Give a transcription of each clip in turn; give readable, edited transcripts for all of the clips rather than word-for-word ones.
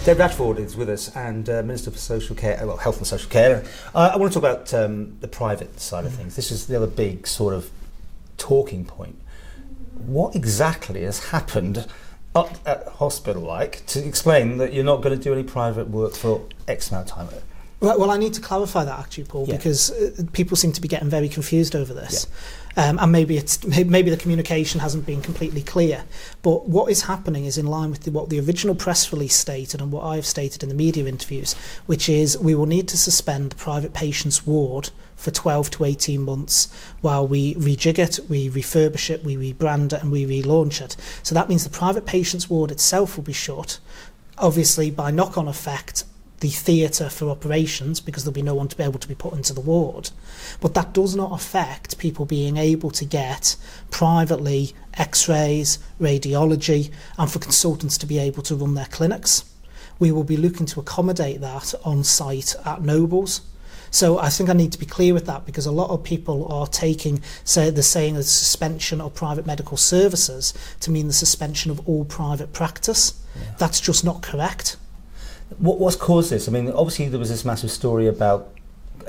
David Ashford is with us, and Minister for Social Care, Health and Social Care. I want to talk about the private side of things. This is the other big sort of talking point. What exactly has happened up at hospital, to explain that you're not going to do any private work for X amount of time? Well, I need to clarify that actually, Paul, because people seem to be getting very confused over this. And maybe the communication hasn't been completely clear. But what is happening is in line with what the original press release stated and what I've stated in the media interviews, which is we will need to suspend the private patients ward for 12 to 18 months while we rejig it, we refurbish it, we rebrand it and we relaunch it. So that means the private patients ward itself will be shut, obviously by knock-on effect the theatre for operations, because there'll be no one to be able to be put into the ward. But that does not affect people being able to get privately x-rays, radiology, and for consultants to be able to run their clinics. We will be looking to accommodate that on site at Nobles. So I think I need to be clear with that, because a lot of people are taking, they're saying the suspension of private medical services to mean the suspension of all private practice. That's just not correct. What's caused this? I mean, obviously there was this massive story about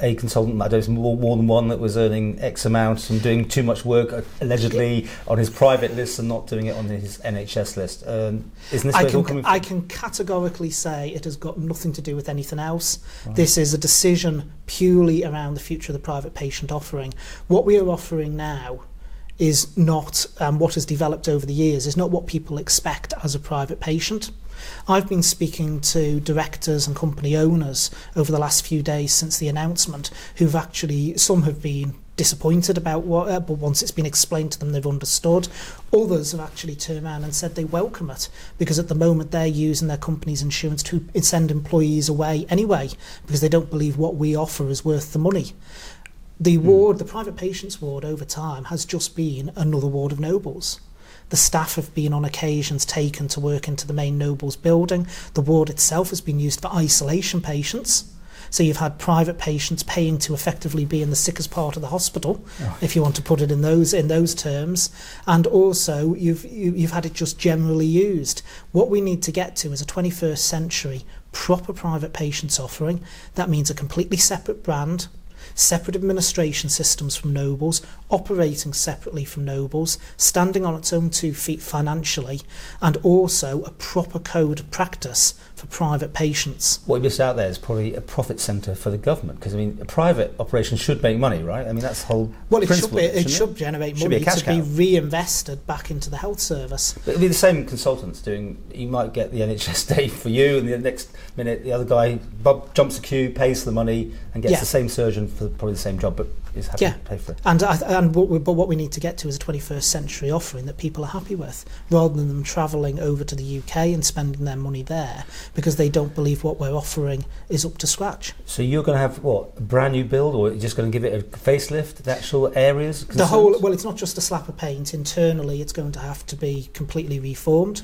a consultant, I don't know, more than one, that was earning X amount and doing too much work, allegedly, on his private list and not doing it on his NHS list. Isn't this where it's all coming from? I can categorically say it has got nothing to do with anything else. Right. This is a decision purely around the future of the private patient offering. What we are offering now is not what has developed over the years, is not what people expect as a private patient. I've been speaking to directors and company owners over the last few days since the announcement, who've actually, some have been disappointed about what, but once it's been explained to them, they've understood. Others have actually turned around and said they welcome it, because at the moment they're using their company's insurance to send employees away anyway, because they don't believe what we offer is worth the money. The ward, the private patients ward over time has just been another ward of Nobles. The staff have been on occasions taken to work into the main Nobles building. The ward itself has been used for isolation patients. So you've had private patients paying to effectively be in the sickest part of the hospital, if you want to put it in those terms. And also you've had it just generally used. What we need to get to is a 21st century proper private patients offering. That means a completely separate brand, separate administration systems from Nobles, operating separately from Nobles, standing on its own 2 feet financially, and also a proper code of practice for private patients. What you missed out there is probably a profit centre for the government, because I mean, a private operation should make money, right? I mean, that's the whole principle. It should generate money to be reinvested back into the health service. But it'll be the same consultants doing. You might get the NHS day for you, and the next minute the other guy jumps the queue, pays for the money, and gets the same surgeon for probably the same job, but is happy to pay for it. But what we need to get to is a 21st century offering that people are happy with, rather than them travelling over to the UK and spending their money there because they don't believe what we're offering is up to scratch. So you're going to have a brand new build, or you're just going to give it a facelift, the actual areas? Well, it's not just a slap of paint. Internally, it's going to have to be completely reformed.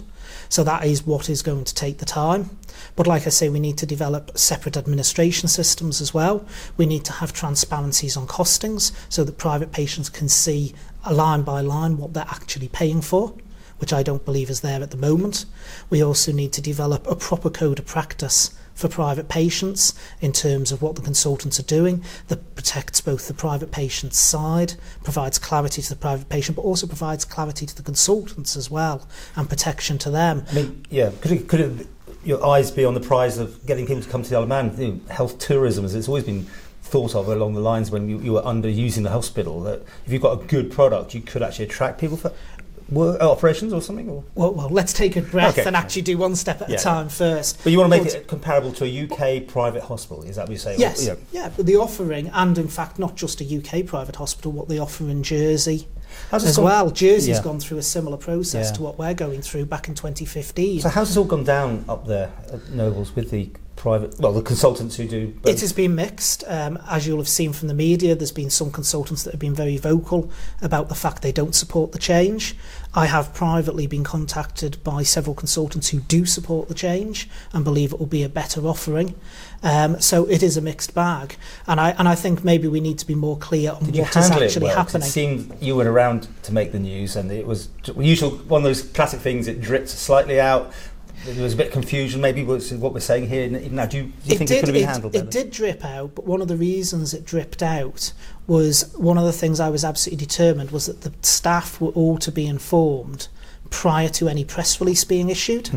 So that is what is going to take the time. But like I say, we need to develop separate administration systems as well. We need to have transparencies on costings so that private patients can see line by line what they're actually paying for, which I don't believe is there at the moment. We also need to develop a proper code of practice for private patients in terms of what the consultants are doing that protects both the private patient's side, provides clarity to the private patient, but also provides clarity to the consultants as well, and protection to them. I mean, could your eyes be on the prize of getting people to come to the Isle of Man? Health tourism, as it's always been thought of along the lines when you were underusing the hospital, that if you've got a good product, you could actually attract people for operations or something? Or? Well, let's take a breath and actually do one step at a time first. But you want to make it comparable to a UK private hospital, is that what you're saying? Yes, but the offering, and in fact not just a UK private hospital, what they offer in Jersey as well. Jersey's gone through a similar process to what we're going through back in 2015. So how's this all gone down up there at Nobles with the private, the consultants who do both? It has been mixed. As you'll have seen from the media, there's been some consultants that have been very vocal about the fact they don't support the change. I have privately been contacted by several consultants who do support the change and believe it will be a better offering. So it is a mixed bag, and I think maybe we need to be more clear on what is actually happening. It seemed you went around to make the news, and it was usual, one of those classic things. It dripped slightly out. there was a bit of confusion, maybe, what we're saying here now. Do you think it's going to be handled better? It did drip out, but one of the reasons it dripped out was, one of the things I was absolutely determined was that the staff were all to be informed prior to any press release being issued.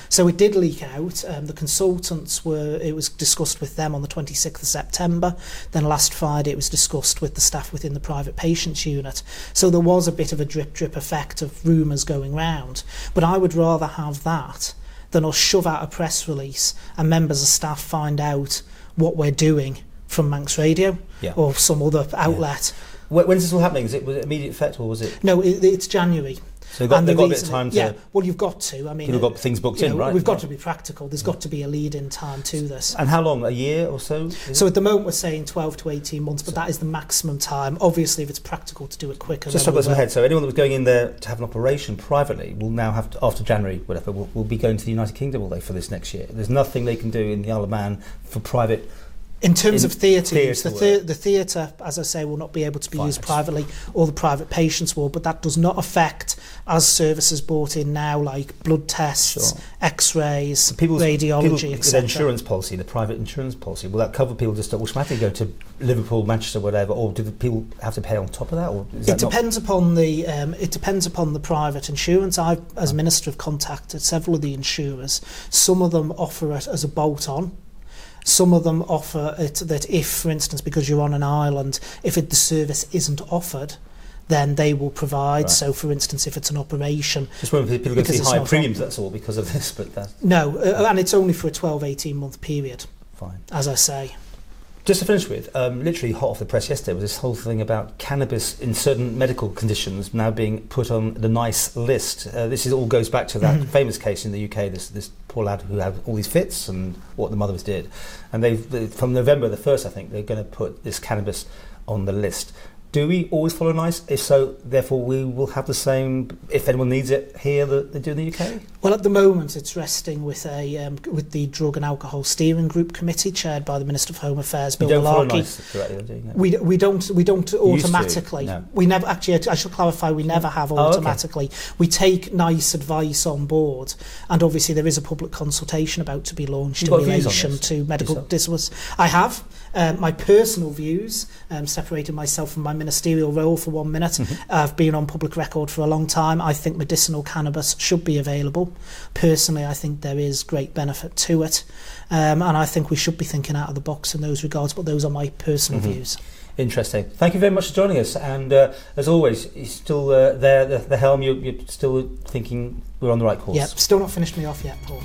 So it did leak out. The consultants it was discussed with them on the 26th of September. Then last Friday it was discussed with the staff within the private patients unit. So there was a bit of a drip effect of rumours going round. But I would rather have that than us shove out a press release and members of staff find out what we're doing from Manx Radio or some other outlet. When's this all happening? Was it immediate effect, or was it? No, it's January. So they've got a bit of time to... Yeah, well, you've got to. I mean, people got things booked in, right? We've got to be practical. There's got to be a lead-in time to this. And how long? A year or so? So at the moment we're saying 12 to 18 months, but that is the maximum time. Obviously, if it's practical to do it quicker... Just so I've got some head. So anyone that was going in there to have an operation privately will now have to, after January, whatever, will be going to the United Kingdom, will they, for this next year? There's nothing they can do in the Isle of Man for private... In terms of theatre use, the theatre, as I say, will not be able to be used privately, or the private patients will, but that does not affect as services brought in now, like blood tests, x-rays, radiology, etc. The insurance policy, the private insurance policy, will that cover people just to automatically go to Liverpool, Manchester, whatever, or do the people have to pay on top of that? Or is it depends upon the private insurance. I've, as Minister, have contacted several of the insurers. Some of them offer it as a bolt-on. Some of them offer it that if, for instance, because you're on an island, if the service isn't offered, then they will provide. Right. So, for instance, if it's an operation... Just when people go to see higher premiums, that's all, because of this, but that's... No, and it's only for a 12, 18-month period. Fine. As I say. Just to finish with, literally hot off the press yesterday was this whole thing about cannabis in certain medical conditions now being put on the nice list. This all goes back to that famous case in the UK, this poor lad who had all these fits and what the mothers did. And from November the 1st, I think, they're going to put this cannabis on the list. Do we always follow nice? If so, therefore we will have the same, if anyone needs it here, that they do in the UK? Well, at the moment it's resting with the Drug and Alcohol Steering Group Committee, chaired by the Minister for Home Affairs, Bill Malarkey. We don't automatically. No. We never, actually, I should clarify, we never have automatically. Okay. We take nice advice on board, and obviously there is a public consultation about to be launched in relation to medical disorders. I have. My personal views, separated myself from my ministerial role for 1 minute. I've been on public record for a long time. I think medicinal cannabis should be available. Personally, I think there is great benefit to it, and I think we should be thinking out of the box in those regards, but those are my personal views. Interesting. Thank you very much for joining us, and as always, you're still there at the helm. You're still thinking we're on the right course. Yep, still not finished me off yet, Paul.